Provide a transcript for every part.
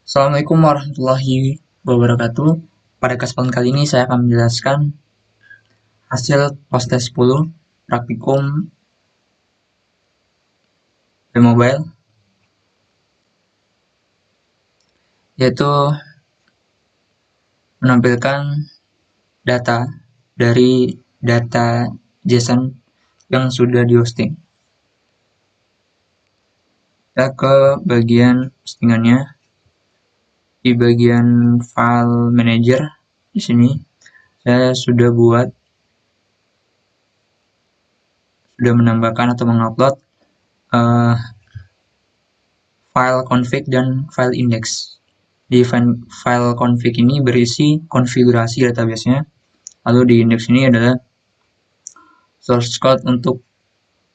Assalamualaikum warahmatullahi wabarakatuh. Pada kesempatan kali ini saya akan menjelaskan hasil POSTES 10 praktikum mobile, yaitu menampilkan data dari data JSON yang sudah di hosting. Kita ke bagian postingannya. Di bagian file manager di sini saya sudah menambahkan atau mengupload file config dan file index. Di file config ini berisi konfigurasi database-nya, lalu di index ini adalah source code untuk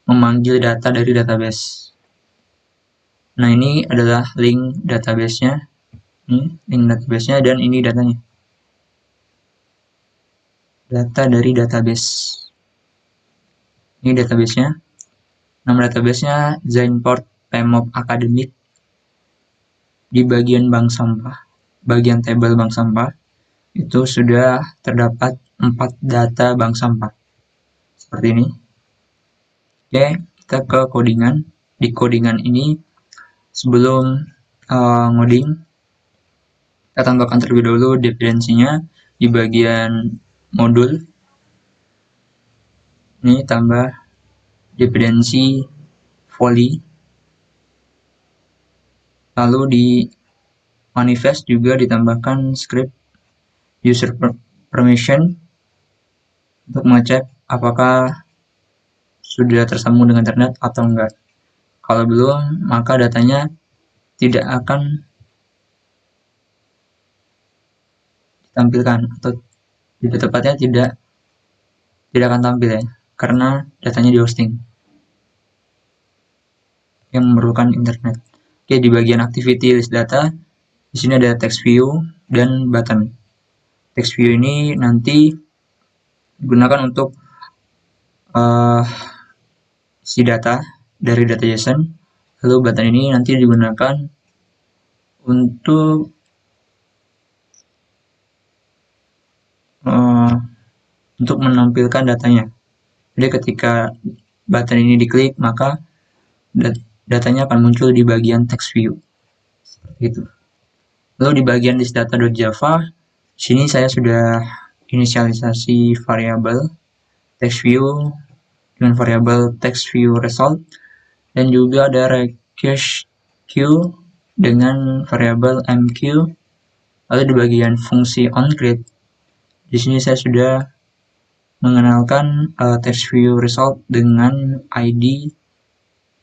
memanggil data dari database. Nah, ini adalah link database-nya. Ini link database-nya dan ini datanya. Data dari database. Ini database-nya. Nama database-nya Zainport PMOP Academic. Di bagian bank sampah, bagian tabel bank sampah, itu sudah terdapat 4 data bank sampah. Seperti ini. Oke, kita ke codingan. Di codingan ini, sebelum ngoding, kita tambahkan terlebih dahulu dependensinya di bagian modul. Ini tambah dependensi volley. Lalu di manifest juga ditambahkan script user permission untuk mengecek apakah sudah tersambung dengan internet atau enggak. Kalau belum, maka datanya tidak akan ditampilkan, atau lebih tepatnya tidak akan tampil ya, karena datanya di hosting yang memerlukan internet. Oke, di bagian activity list data, di sini ada text view dan button. Text view ini nanti digunakan untuk isi data dari data JSON. Lalu button ini nanti digunakan untuk menampilkan datanya. Jadi ketika button ini diklik, maka datanya akan muncul di bagian text view. Seperti itu. Lalu di bagian list data.java, sini saya sudah inisialisasi variabel text view dengan variabel text view result, dan juga ada request queue dengan variabel mq. Lalu di bagian fungsi onCreate, di sini saya sudah mengenalkan text view result dengan ID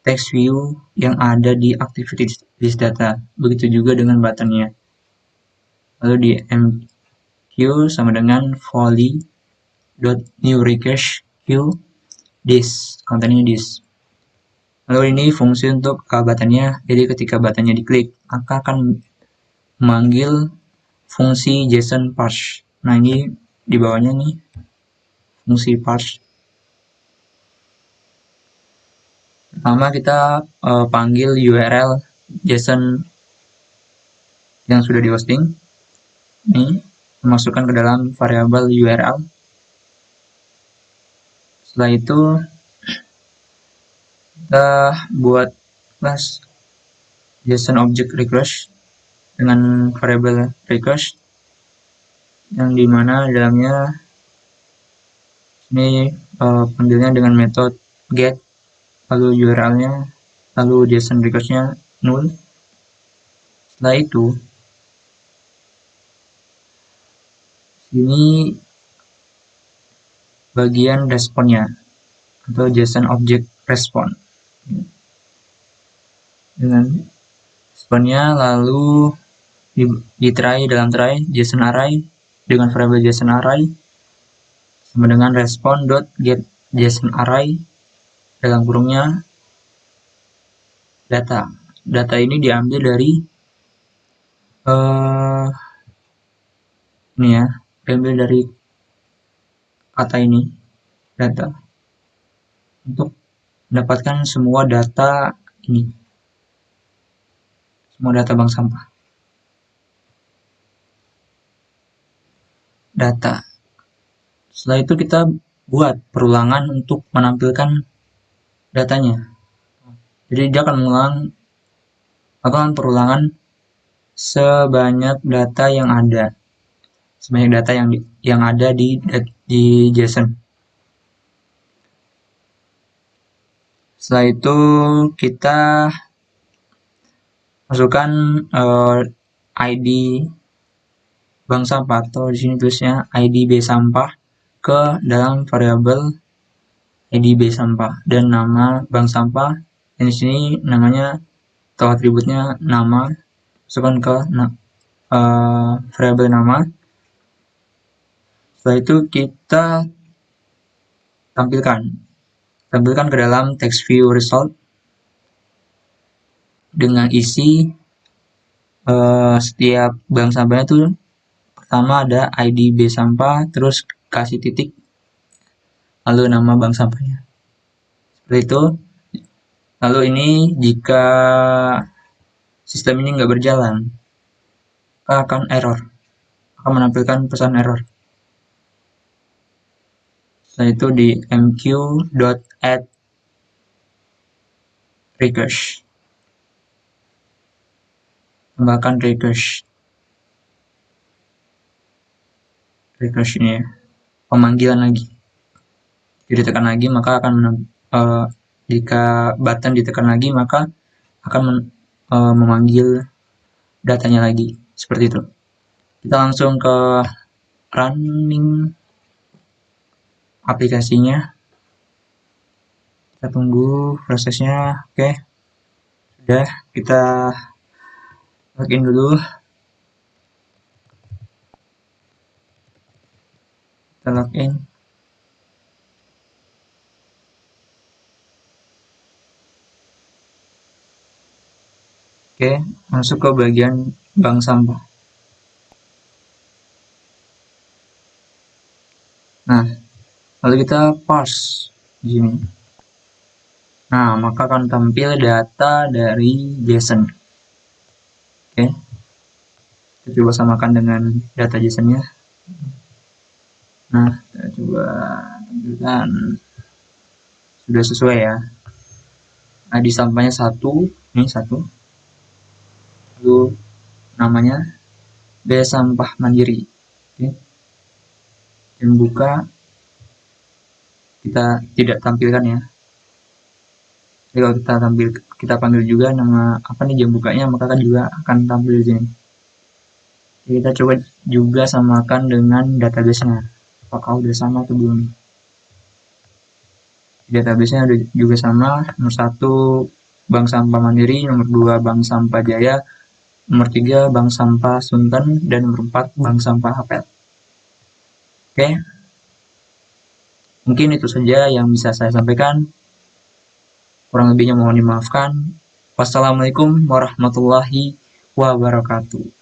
text view yang ada di activity list data. Begitu juga dengan buttonnya. Lalu di mq sama dengan volley.new request queue this, kontennya this. Lalu ini fungsi untuk buttonnya. Jadi ketika buttonnya diklik, maka akan memanggil fungsi JSON parse. Nah, ini di bawahnya nih fungsi parse. Pertama kita panggil URL JSON yang sudah di hosting. Ini memasukkan ke dalam variabel URL. Setelah itu kita buat class JSON object request dengan variabel request, yang dimana dalamnya ini panggilnya dengan metode get, lalu URL-nya, lalu JSON request-nya null. Setelah itu ini bagian responnya atau JSON object response. Dengan responnya lalu di try, dalam try JSON array dengan variabel JSON array sama dengan respond.get JSON array dalam kurungnya data. Data ini diambil dari ini ya, diambil dari kata ini data untuk mendapatkan semua data ini, semua data bank sampah. data. Setelah itu kita buat perulangan untuk menampilkan datanya. Jadi dia akan melakukan perulangan sebanyak data yang ada, di JSON. Setelah itu kita masukkan ID bank sampah, atau di sini tulisnya ID B sampah, ke dalam variabel ID B sampah dan nama bank sampah. Dan di sini namanya atau atributnya nama, masukkan ke variabel nama. Setelah itu kita tampilkan ke dalam text view result dengan isi setiap bank sampahnya itu pertama ada ID B sampah, terus kasih titik, lalu nama bank sampahnya. Seperti itu. Lalu ini jika sistem ini nggak berjalan, akan error, akan menampilkan pesan error. Setelah itu di mq.add recurse, tambahkan recurse ini ya, pemanggilan lagi. Jadi ditekan lagi, maka akan jika button ditekan lagi, maka akan memanggil datanya lagi. Seperti itu. Kita langsung ke running aplikasinya. Kita tunggu prosesnya. Oke. Sudah, kita login dulu. Kita login. Oke, masuk ke bagian bank sampah. Nah, lalu kita parse di sini. Nah, maka akan tampil data dari JSON. Oke. Kita coba samakan dengan data JSON-nya. Nah, kita coba tampilkan. Sudah sesuai ya. ID sampahnya 1, ini 1. Lalu namanya B sampah mandiri. Oke. Dan buka, kita tidak tampilkan ya. Jadi kalau kita panggil juga nama apa nih jam bukanya, maka kan juga akan tampil di sini. Jadi kita coba juga samakan dengan database-nya. Apakah udah sama atau belum? Database-nya juga sama. Nomor 1 Bank Sampah Mandiri, nomor 2 Bank Sampah Jaya, nomor 3 Bank Sampah Sunten, dan nomor 4 Bank Sampah Apel. Oke. Mungkin itu saja yang bisa saya sampaikan. Kurang lebihnya mohon dimaafkan. Wassalamualaikum warahmatullahi wabarakatuh.